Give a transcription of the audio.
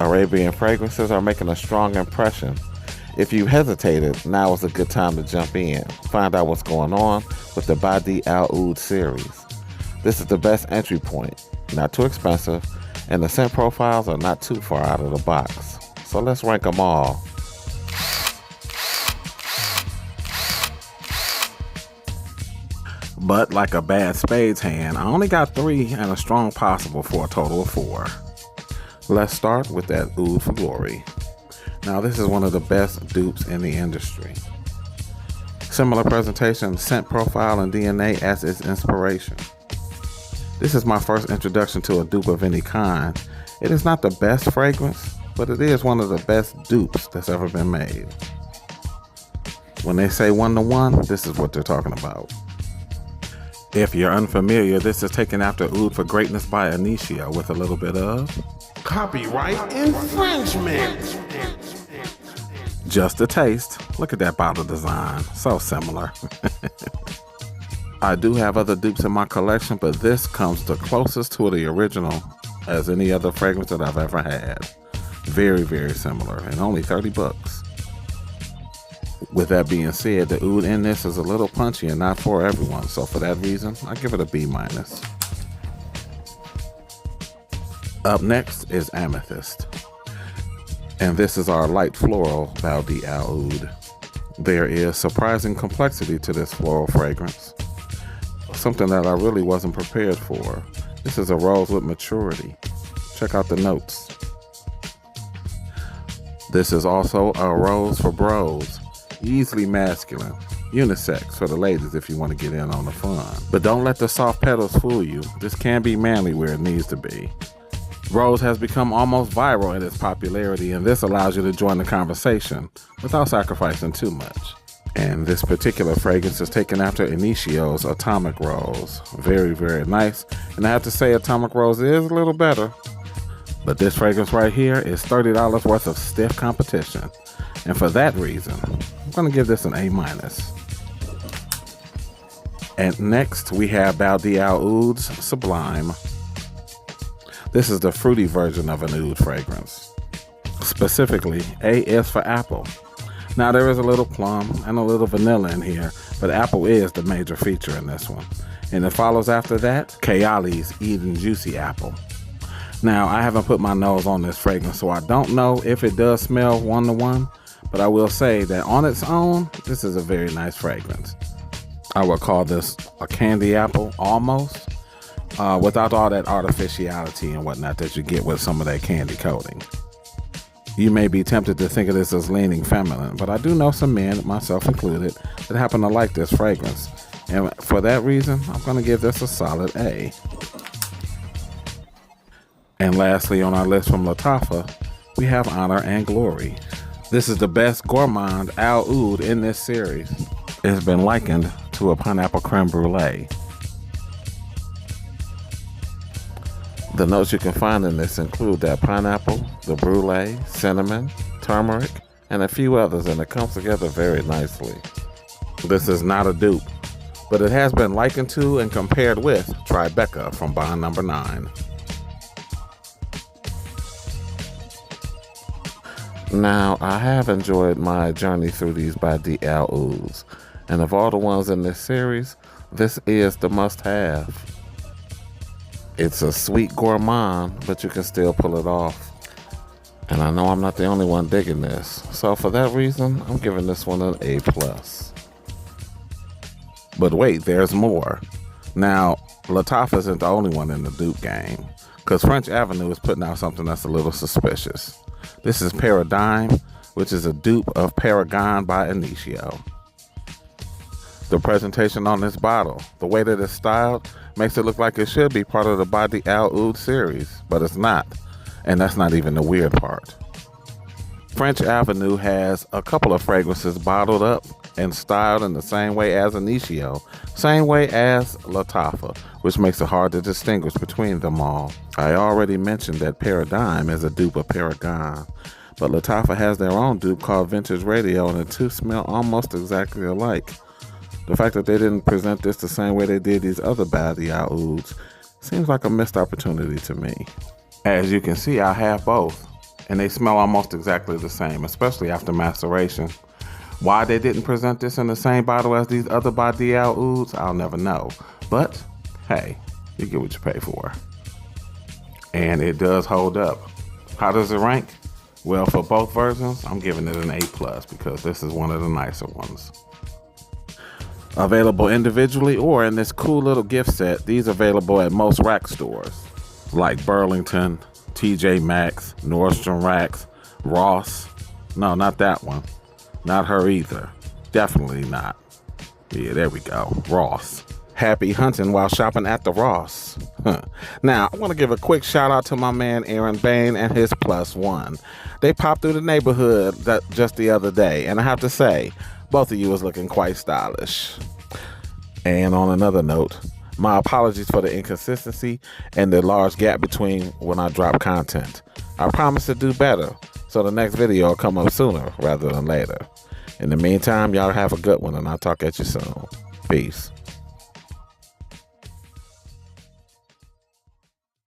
Arabian fragrances are making a strong impression. If you hesitated, now is a good time to jump in. Find out what's going on with the Badee Al Oud series. This is the best entry point, not too expensive, and the scent profiles are not too far out of the box. So let's rank them all. But like a bad spades hand, I only got 3 and a strong possible for a total of 4. Let's start with that Oud for Glory. Now this is one of the best dupes in the industry. Similar presentation, scent profile, and DNA as its inspiration. This is my first introduction to a dupe of any kind. It is not the best fragrance, but it is one of the best dupes that's ever been made. When they say 1-to-1, this is what they're talking about. If you're unfamiliar, this is taken after Oud for Greatness by Initio with a little bit of copyright infringement. Just a taste. Look at that bottle design. So similar. I do have other dupes in my collection, but this comes the closest to the original as any other fragrance that I've ever had. Very, very similar, and only 30 bucks. With that being said, the Oud in this is a little punchy and not for everyone, so for that reason, I give it a B-. Up next is Amethyst. And this is our light floral Badee Al Oud. There is surprising complexity to this floral fragrance. Something that I really wasn't prepared for. This is a rose with maturity. Check out the notes. This is also a rose for bros. Easily masculine, unisex for the ladies if you want to get in on the fun. But don't let the soft petals fool you. This can be manly where it needs to be. Rose has become almost viral in its popularity, and this allows you to join the conversation without sacrificing too much. And this particular fragrance is taken after Initio's Atomic Rose. Very, very nice. And I have to say Atomic Rose is a little better. But this fragrance right here is $30 worth of stiff competition. And for that reason, I'm going to give this an A-. And next we have Badee Al Oud's Sublime. This is the fruity version of an Oud fragrance. Specifically, A is for apple. Now there is a little plum and a little vanilla in here, but apple is the major feature in this one. And it follows after that, Kayali's Eden Juicy Apple. Now I haven't put my nose on this fragrance, so I don't know if it does smell 1-to-1, but I will say that on its own, this is a very nice fragrance. I would call this a candy apple almost, without all that artificiality and whatnot that you get with some of that candy coating. You may be tempted to think of this as leaning feminine, but I do know some men, myself included, that happen to like this fragrance. And for that reason, I'm going to give this a solid A. And lastly on our list from Lattafa, we have Honor and Glory. This is the best gourmand Al Oud in this series. It has been likened to a pineapple creme brulee. The notes you can find in this include that pineapple, the brulee, cinnamon, turmeric, and a few others, and it comes together very nicely. This is not a dupe, but it has been likened to and compared with Tribeca from Bond Number 9. Now, I have enjoyed my journey through these Badee Al Ouds, and of all the ones in this series, this is the must-have. It's a sweet gourmand, but you can still pull it off. And I know I'm not the only one digging this, so for that reason, I'm giving this one an A+. But wait, there's more. Now, Lattafa isn't the only one in the dupe game, because French Avenue is putting out something that's a little suspicious. This is Paradigm, which is a dupe of Paragon by Initio. The presentation on this bottle, the way that it's styled, makes it look like it should be part of the Badee Al Oud series, but it's not. And that's not even the weird part. French Avenue has a couple of fragrances bottled up and styled in the same way as Initio, same way as Lattafa, which makes it hard to distinguish between them all. I already mentioned that Paradigm is a dupe of Paragon, but Lattafa has their own dupe called Vintage Radio, and the two smell almost exactly alike. The fact that they didn't present this the same way they did these other Badee Al Ouds seems like a missed opportunity to me. As you can see, I have both, and they smell almost exactly the same, especially after maceration. Why they didn't present this in the same bottle as these other Badee ouds, I'll never know. But hey, you get what you pay for. And it does hold up. How does it rank? Well, for both versions, I'm giving it an A+, because this is one of the nicer ones. Available individually or in this cool little gift set, these are available at most rack stores like Burlington, TJ Maxx, Nordstrom Racks, Ross. No, not that one. Not her either. Definitely not. Yeah, there we go. Ross. Happy hunting while shopping at the Ross. Now, I want to give a quick shout out to my man Aaron Bain and his +1. They popped through the neighborhood just the other day, and I have to say, both of you was looking quite stylish. And on another note, my apologies for the inconsistency and the large gap between when I drop content. I promise to do better, so the next video will come up sooner rather than later. In the meantime, y'all have a good one, and I'll talk at you soon. Peace.